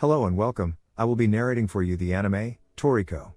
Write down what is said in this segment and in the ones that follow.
Hello and welcome, I will be narrating for you the anime, Toriko.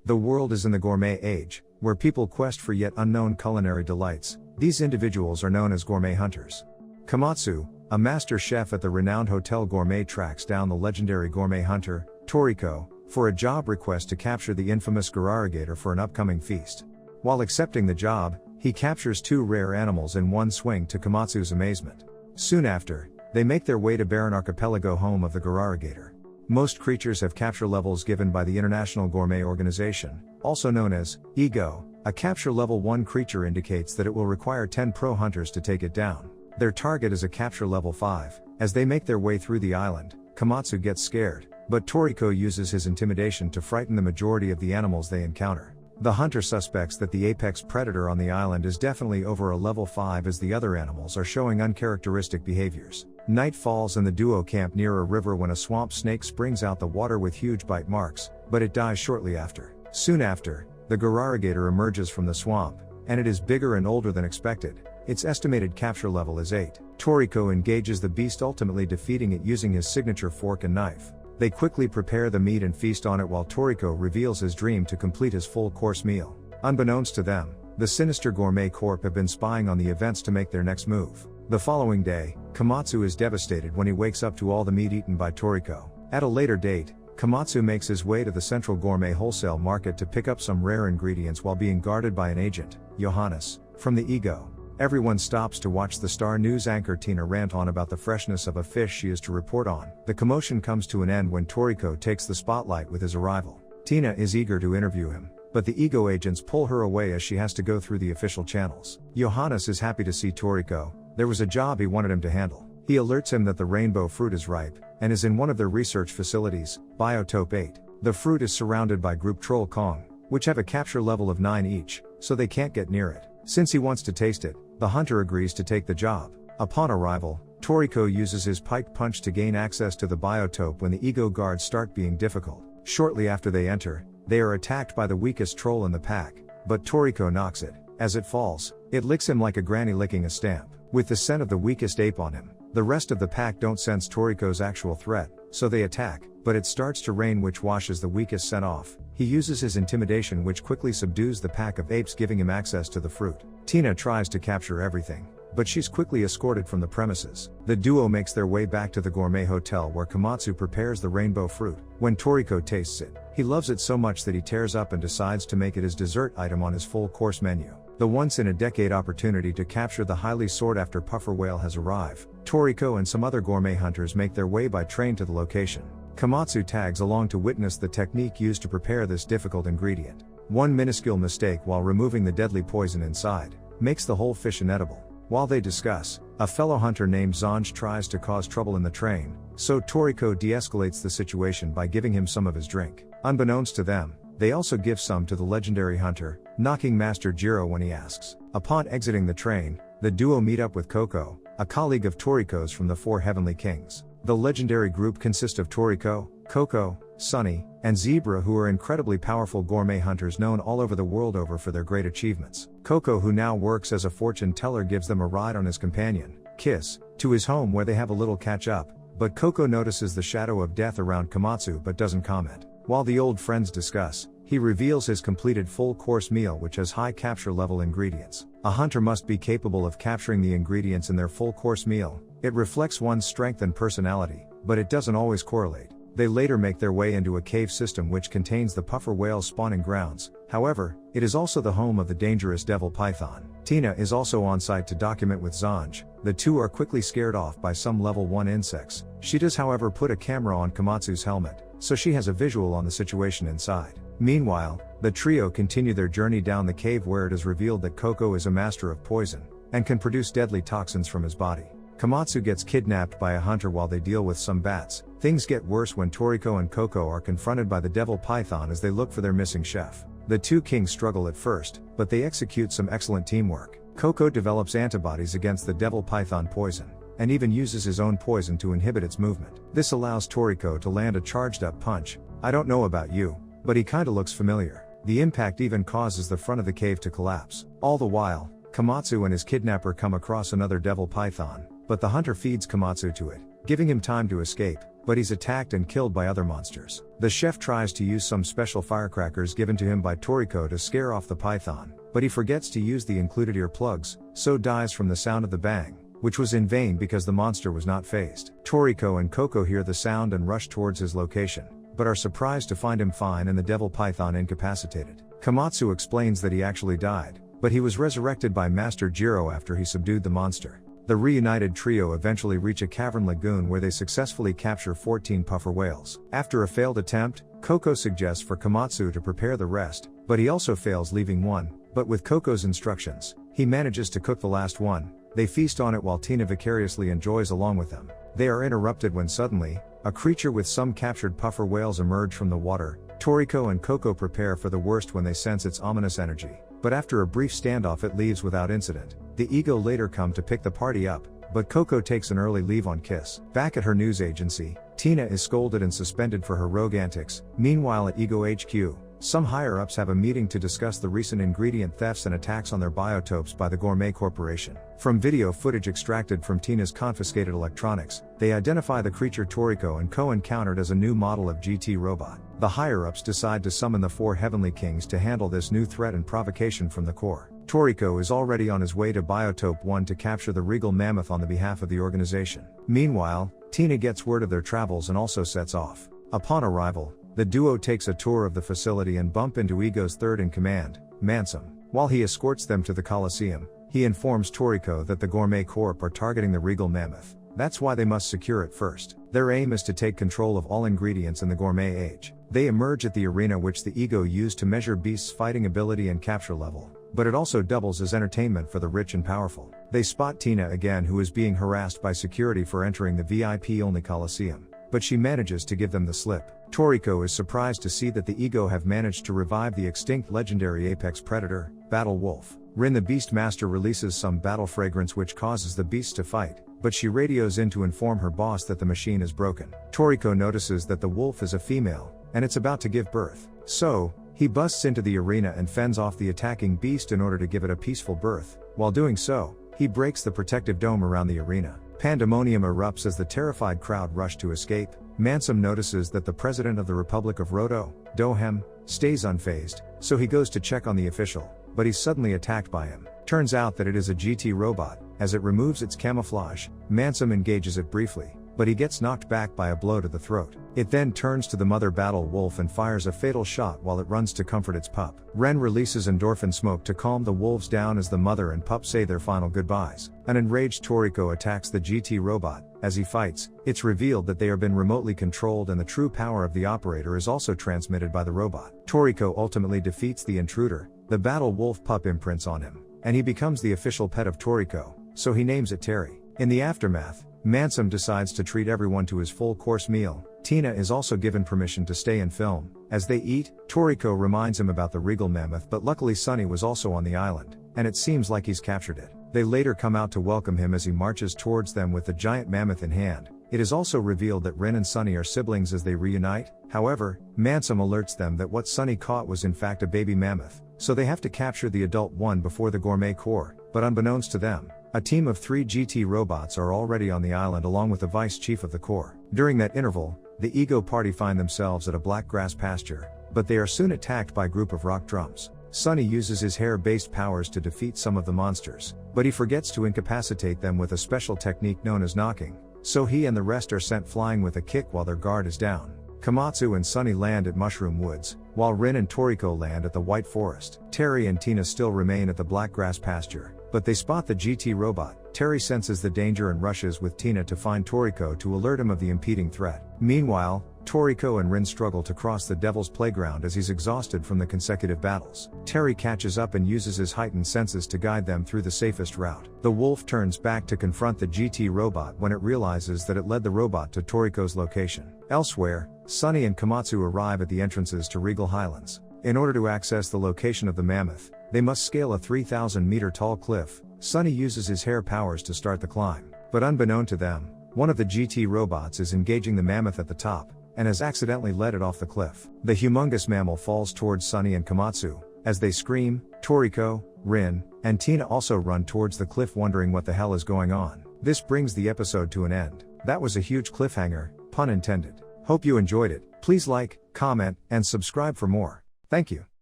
The world is in the gourmet age, where people quest for yet unknown culinary delights. These individuals are known as gourmet hunters. Komatsu, a master chef at the renowned Hotel Gourmet, tracks down the legendary gourmet hunter, Toriko, for a job request to capture the infamous Gararigator for an upcoming feast. While accepting the job, he captures two rare animals in one swing to Komatsu's amazement. Soon after, they make their way to Barren Archipelago, home of the Gararigator. Most creatures have capture levels given by the International Gourmet Organization, also known as EGO. A capture level 1 creature indicates that it will require 10 pro hunters to take it down. Their target is a capture level 5. As they make their way through the island, Komatsu gets scared, but Toriko uses his intimidation to frighten the majority of the animals they encounter. The hunter suspects that the apex predator on the island is definitely over a level 5, as the other animals are showing uncharacteristic behaviors. Night falls and the duo camp near a river when a swamp snake springs out the water with huge bite marks, but it dies shortly after. Soon after, the Gararigator emerges from the swamp, and it is bigger and older than expected. Its estimated capture level is 8. Toriko engages the beast, ultimately defeating it using his signature fork and knife. They quickly prepare the meat and feast on it while Toriko reveals his dream to complete his full-course meal. Unbeknownst to them, the sinister Gourmet Corp have been spying on the events to make their next move. The following day, Komatsu is devastated when he wakes up to all the meat eaten by Toriko. At a later date, Komatsu makes his way to the central gourmet wholesale market to pick up some rare ingredients while being guarded by an agent, Johannes, from the EGO. Everyone stops to watch the Star News anchor Tina rant on about the freshness of a fish she is to report on. The commotion comes to an end when Toriko takes the spotlight with his arrival. Tina is eager to interview him, but the EGO agents pull her away as she has to go through the official channels. Johannes is happy to see Toriko. There was a job he wanted him to handle. He alerts him that the rainbow fruit is ripe, and is in one of their research facilities, Biotope 8. The fruit is surrounded by Group Troll Kong, which have a capture level of 9 each, so they can't get near it. Since he wants to taste it, the hunter agrees to take the job. Upon arrival, Toriko uses his pike punch to gain access to the biotope when the EGO guards start being difficult. Shortly after they enter, they are attacked by the weakest troll in the pack, but Toriko knocks it. As it falls, it licks him like a granny licking a stamp. With the scent of the weakest ape on him, the rest of the pack don't sense Toriko's actual threat, so they attack, but it starts to rain, which washes the weakest scent off. He uses his intimidation, which quickly subdues the pack of apes, giving him access to the fruit. Tina tries to capture everything, but she's quickly escorted from the premises. The duo makes their way back to the gourmet hotel where Komatsu prepares the rainbow fruit. When Toriko tastes it, he loves it so much that he tears up and decides to make it his dessert item on his full-course menu. The once-in-a-decade opportunity to capture the highly sought-after puffer whale has arrived. Toriko and some other gourmet hunters make their way by train to the location. Komatsu tags along to witness the technique used to prepare this difficult ingredient. One minuscule mistake while removing the deadly poison inside makes the whole fish inedible. While they discuss, a fellow hunter named Zanj tries to cause trouble in the train, so Toriko de-escalates the situation by giving him some of his drink. Unbeknownst to them, they also give some to the legendary hunter, knocking Master Jiro when he asks. Upon exiting the train, the duo meet up with Coco, a colleague of Toriko's from the Four Heavenly Kings. The legendary group consists of Toriko, Coco, Sunny, and Zebra, who are incredibly powerful gourmet hunters known all over the world over for their great achievements. Coco, who now works as a fortune teller, gives them a ride on his companion, Kiss, to his home where they have a little catch up, but Coco notices the shadow of death around Komatsu but doesn't comment. While the old friends discuss, he reveals his completed full-course meal, which has high capture level ingredients. A hunter must be capable of capturing the ingredients in their full-course meal. It reflects one's strength and personality, but it doesn't always correlate. They later make their way into a cave system which contains the puffer whale's spawning grounds. However, it is also the home of the dangerous devil python. Tina is also on site to document with Zanj. The two are quickly scared off by some level 1 insects. She does, however, put a camera on Komatsu's helmet, so she has a visual on the situation inside. Meanwhile, the trio continue their journey down the cave, where it is revealed that Coco is a master of poison, and can produce deadly toxins from his body. Komatsu gets kidnapped by a hunter while they deal with some bats. Things get worse when Toriko and Coco are confronted by the devil python as they look for their missing chef. The two kings struggle at first, but they execute some excellent teamwork. Coco develops antibodies against the devil python poison, and even uses his own poison to inhibit its movement. This allows Toriko to land a charged-up punch. I don't know about you, but he kinda looks familiar. The impact even causes the front of the cave to collapse. All the while, Komatsu and his kidnapper come across another devil python, but the hunter feeds Komatsu to it, giving him time to escape. but he's attacked and killed by other monsters. The chef tries to use some special firecrackers given to him by Toriko to scare off the python, but he forgets to use the included earplugs, so dies from the sound of the bang, which was in vain because the monster was not phased. Toriko and Coco hear the sound and rush towards his location, but are surprised to find him fine and the devil python incapacitated. Komatsu explains that he actually died, but he was resurrected by Master Jiro after he subdued the monster. The reunited trio eventually reach a cavern lagoon where they successfully capture 14 puffer whales. After a failed attempt, Coco suggests for Komatsu to prepare the rest, but he also fails, leaving one. But with Coco's instructions, he manages to cook the last one. They feast on it while Tina vicariously enjoys along with them. They are interrupted when suddenly, a creature with some captured puffer whales emerge from the water. Toriko and Coco prepare for the worst when they sense its ominous energy, but after a brief standoff it leaves without incident. The Ego later come to pick the party up, but Coco takes an early leave on Kiss. Back at her news agency, Tina is scolded and suspended for her rogue antics. Meanwhile at Ego HQ, some higher-ups have a meeting to discuss the recent ingredient thefts and attacks on their biotopes by the Gourmet Corporation. From video footage extracted from Tina's confiscated electronics, they identify the creature Toriko and Co encountered as a new model of GT robot. The higher-ups decide to summon the 4 Heavenly Kings to handle this new threat and provocation from the core. Toriko is already on his way to Biotope 1 to capture the Regal Mammoth on the behalf of the organization. Meanwhile, Tina gets word of their travels and also sets off. Upon arrival, the duo takes a tour of the facility and bump into Ego's third-in-command, Mansum. While he escorts them to the Coliseum, he informs Toriko that the Gourmet Corp are targeting the Regal Mammoth. That's why they must secure it first. Their aim is to take control of all ingredients in the Gourmet Age. They emerge at the arena which the Ego used to measure beasts' fighting ability and capture level, but it also doubles as entertainment for the rich and powerful. They spot Tina again, who is being harassed by security for entering the VIP-only Coliseum, but she manages to give them the slip. Toriko is surprised to see that the Ego have managed to revive the extinct legendary apex predator, Battle Wolf. Rin the Beast Master releases some battle fragrance which causes the beasts to fight, but she radios in to inform her boss that the machine is broken. Toriko notices that the wolf is a female, and it's about to give birth. So, he busts into the arena and fends off the attacking beast in order to give it a peaceful birth. While doing so, he breaks the protective dome around the arena. Pandemonium erupts as the terrified crowd rush to escape. Mansum notices that the president of the Republic of Roto, Dohem, stays unfazed, so he goes to check on the official, but he's suddenly attacked by him. Turns out that it is a GT robot. As it removes its camouflage, Mansum engages it briefly, but he gets knocked back by a blow to the throat. It then turns to the mother Battle Wolf and fires a fatal shot while it runs to comfort its pup. Ren releases endorphin smoke to calm the wolves down as the mother and pup say their final goodbyes. An enraged Toriko attacks the GT robot. As he fights, it's revealed that they are been remotely controlled and the true power of the operator is also transmitted by the robot. Toriko ultimately defeats the intruder. The Battle Wolf pup imprints on him, and he becomes the official pet of Toriko, so he names it Terry. In the aftermath, Mansum decides to treat everyone to his full-course meal. Tina is also given permission to stay and film. As they eat, Toriko reminds him about the Regal Mammoth, but luckily Sunny was also on the island, and it seems like he's captured it. They later come out to welcome him as he marches towards them with the giant mammoth in hand. It is also revealed that Rin and Sunny are siblings as they reunite. However, Mansum alerts them that what Sunny caught was in fact a baby mammoth, so they have to capture the adult one before the Gourmet Corps. But unbeknownst to them, a team of 3 GT robots are already on the island along with the vice chief of the Corps. During that interval, the Ego party find themselves at a black grass pasture, but they are soon attacked by a group of rock drums. Sunny uses his hair-based powers to defeat some of the monsters, but he forgets to incapacitate them with a special technique known as knocking, so he and the rest are sent flying with a kick while their guard is down. Komatsu and Sunny land at Mushroom Woods, while Rin and Toriko land at the White Forest. Terry and Tina still remain at the black grass pasture, but they spot the GT robot. Terry senses the danger and rushes with Tina to find Toriko to alert him of the impending threat. Meanwhile, Toriko and Rin struggle to cross the Devil's Playground as he's exhausted from the consecutive battles. Terry catches up and uses his heightened senses to guide them through the safest route. The wolf turns back to confront the GT robot when it realizes that it led the robot to Toriko's location. Elsewhere, Sunny and Komatsu arrive at the entrances to Regal Highlands. In order to access the location of the mammoth, they must scale a 3,000-meter tall cliff. Sunny uses his hair powers to start the climb, but unbeknown to them, one of the GT robots is engaging the mammoth at the top, and has accidentally led it off the cliff. The humongous mammal falls towards Sunny and Komatsu. As they scream, Toriko, Rin, and Tina also run towards the cliff wondering what the hell is going on. This brings the episode to an end. That was a huge cliffhanger. Pun intended. Hope you enjoyed it. Please like, comment, and subscribe for more. Thank you.